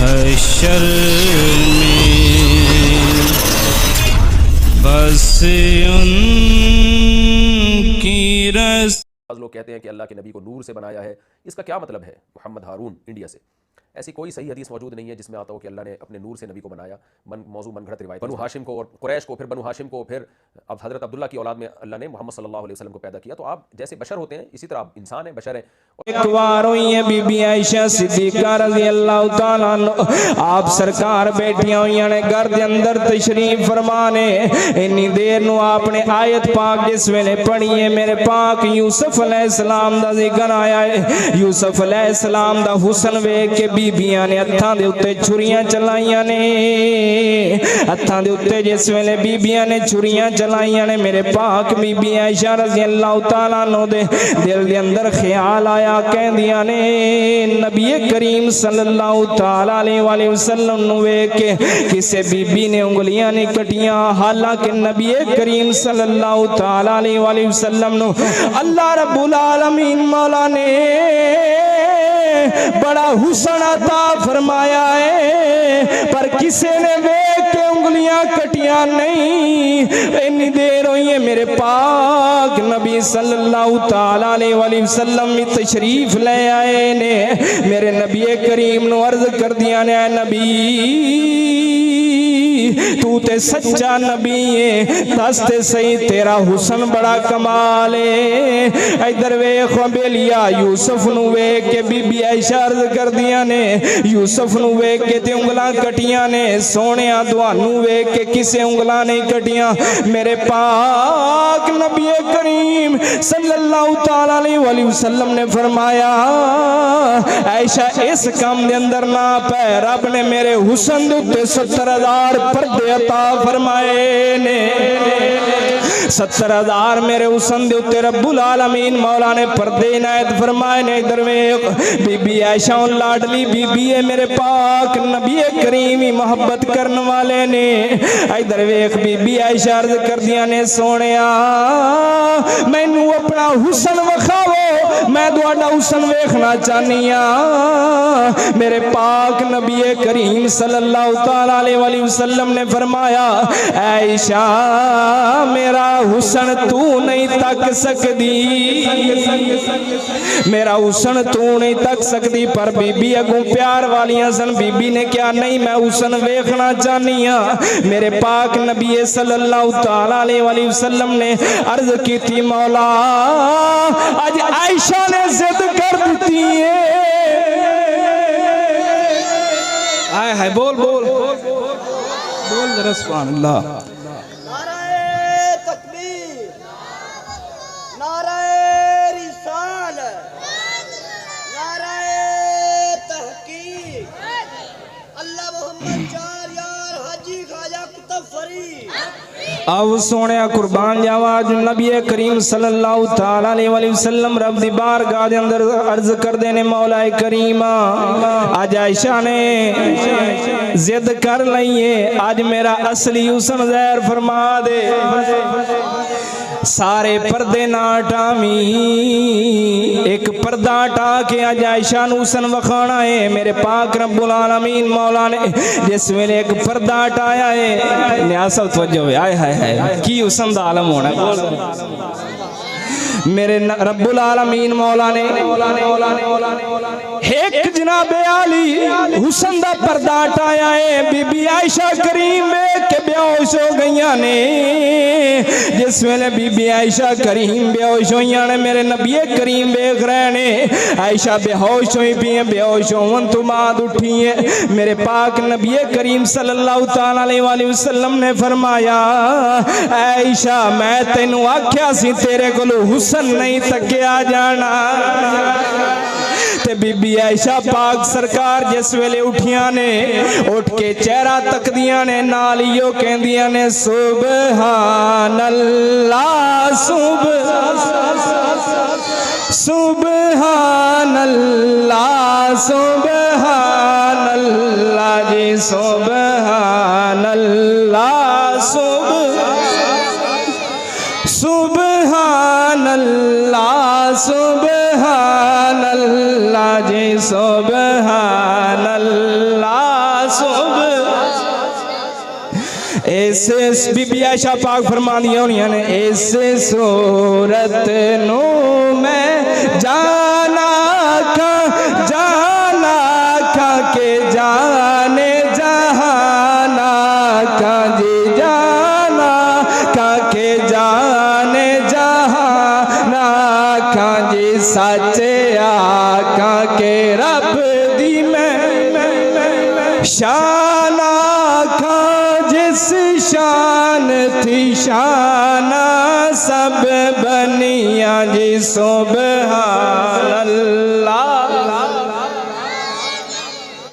हशर में बस उनकी रस। लोग कहते हैं कि अल्लाह के नबी को नूर से बनाया है, इसका क्या मतलब है? मोहम्मद हारून इंडिया से। ऐसी कोई सही हदीस मौजूद नहीं है जिसमें आता हो कि अल्लाह ने अपने नूर से नबी को बनाया। मौजू मनगढ़ंत रिवायत, बनु हाशिम को और कुरैश को, फिर बनु हाशिम को, फिर अब हज़रत अब्दुल्ला की औलाद में अल्लाह ने मोहम्मद सल्लल्लाहु अलैहि वसल्लम को पैदा किया। तो आप जैसे बशर होते हैं इसी तरह आप इंसान हैं, बशर हैं। एक बार हुई है बीबी आयशा सिद्दीका रज़ी अल्लाह तआला आप सरकार बैठियां हुई ने घर के अंदर तशरीफ फरमाने। इन्नी देर नु आपने आयत पाक जिस वेले पढ़ी है मेरे पाक यूसुफ अलैहिस्सलाम दा जिक्र आया है। यूसुफ अलैहिस्सलाम दा हुस्न वेख के बीबियां ने हत्थां दे उत्ते छुरियां चलाइयां ने। हत्थां दे उत्ते जिस वेले बीबियां ने छुरियां चलाइयां ने मेरे पाक बीबी आयशा रज़ी अल्लाह तआला नो दे दिल दे अंदर ख्याल आया, कहंदियां ने नबी करीम सल्लल्लाहु तआला अलैहि वसल्लम नु वेख के किसे बीबी ने उंगलियां नहीं कटियां। हालांकि नबी करीम सल्लल्लाहु तआला अलैहि वसल्लम नु अल्लाह रब्बुल आलमीन मौला ने बड़ा हुस्न अता फरमाया है, पर किसी ने वेख के उंगलियां कटियां नहीं। इन्नी देर हुई है मेरे पाक नबी सल्लल्लाहु तआला अलैहि वसल्लम में तशरीफ ले आए ने। मेरे नबी करीम नु अर्ज कर दिया ने नबी तू ते सच्चा नबी है, दस ते सही तेरा हुस्न बड़ा कमाल है। इधर वेख बेलिया यूसुफ नु वेख के बीबी आयशा अर्ज कर दिया ने यूसुफ नु वेख के ते उंगलां कटियां ने। सोनिया दुआनू वेख के किसे उंगलां नहीं कटियां। मेरे पाक नबी करीम सल्लल्लाहु तआला अलैहि वसल्लम ने फरमाया आयशा इस काम दे अंदर ना पै, रब ने मेरे हुस्न दे उत्ते 70,000 पर्दे अता फरमाए ने। 70,000 मेरे हुस्न दे उत्ते रब्बुल आलमीन मौला ने पर्दे इनायत फरमाए ने। इधर वेख बीबी आयशा लाडली बीबी है मेरे पाक नबी करीम ही मोहब्बत करने वाले ने। इधर वेख बीबी आयशा अर्ज कर दिया ने सोनिया मैनू अपना हुस्न वखाओ, मैं तुहाडा हुस्न वेखना चाहनी हां। मेरे पाक नबी करीम सल्लल्लाहु तआला अलैहि वसल्लम ने फरमाया आयशा मेरा हुस्न तू नहीं तक सकदी, मेरा हुस्न तू नहीं तक सकदी। पर बीबी अगू प्यार वालियां सन, बीबी ने क्या नहीं मैं हुस्न वेखना चाहनी हां। मेरे पाक नबी सल्लल्लाहु तआला अलैहि वसल्लम ने अर्ज की थी मौला आज आयशा ने जिद कर दी है। आए है बोल बोल बोल बोल जरा सुभान अल्लाह। अब सोने कुर्बान जावा नबी करीम सल्लल्लाहु तआला अलैहि वसल्लम रब दी बारगाह दे अंदर अर्ज कर देने मौला करीमा आज आयशा ने जिद कर लई है आज मेरा असली हुस्न ज़ाहिर फरमा दे। सारे पर्दे ना हटावी, एक पर्दा हटा के आज आयशा नू हुस्न वखाना है। मेरे पाक रब्बुल आलमीन मौला ने जिस वेले एक पर्दा हटाया है न्याज सब तवज्जो आए हाय की हुस्न दा आलम होना मेरे रब्बुल आलमीन मौला ने एक जनाबे आली हुस्न दा पर्दा हटाया है। बीबी आयशा करीम वेख के बेहोश हो गईयां ने। जिस वेले बीबी आयशा करीम बेहोश होईयां ने मेरे नबी करीम वेख रहे ने आयशा बेहोश हुई पी है। बेहोश होवन तो बाद उठी है। मेरे पाक नबी करीम सल्लल्लाहु तआला अलैहि वसल्लम ने फरमाया आयशा मैं तेनू आख्या सी तेरे कोल हुस्न नहीं तकिया जाना। ते बीबी आयशा पाक सरकार जिस वेले उठियां ने उठ के चेहरा तकदियां ने नाल इहो कहंदियां ने सुभान अल्लाह सुभान अल्लाह सुभान अल्लाह जी सुभान अल्लाह सुभान अल्लाह सुभान अल्लाह जी सुभान अल्लाह इस बीबी आयशा पाक फरमांदियां होनियां ने इस सूरत नू मैं जाना खा के जाने जहाना खा जी जाना खा के जाने जहाना खा जी सच्चे आका के रब दी मैं शान आखा जिस शान थी शाना सब बनिया जी सुभान अल्लाह।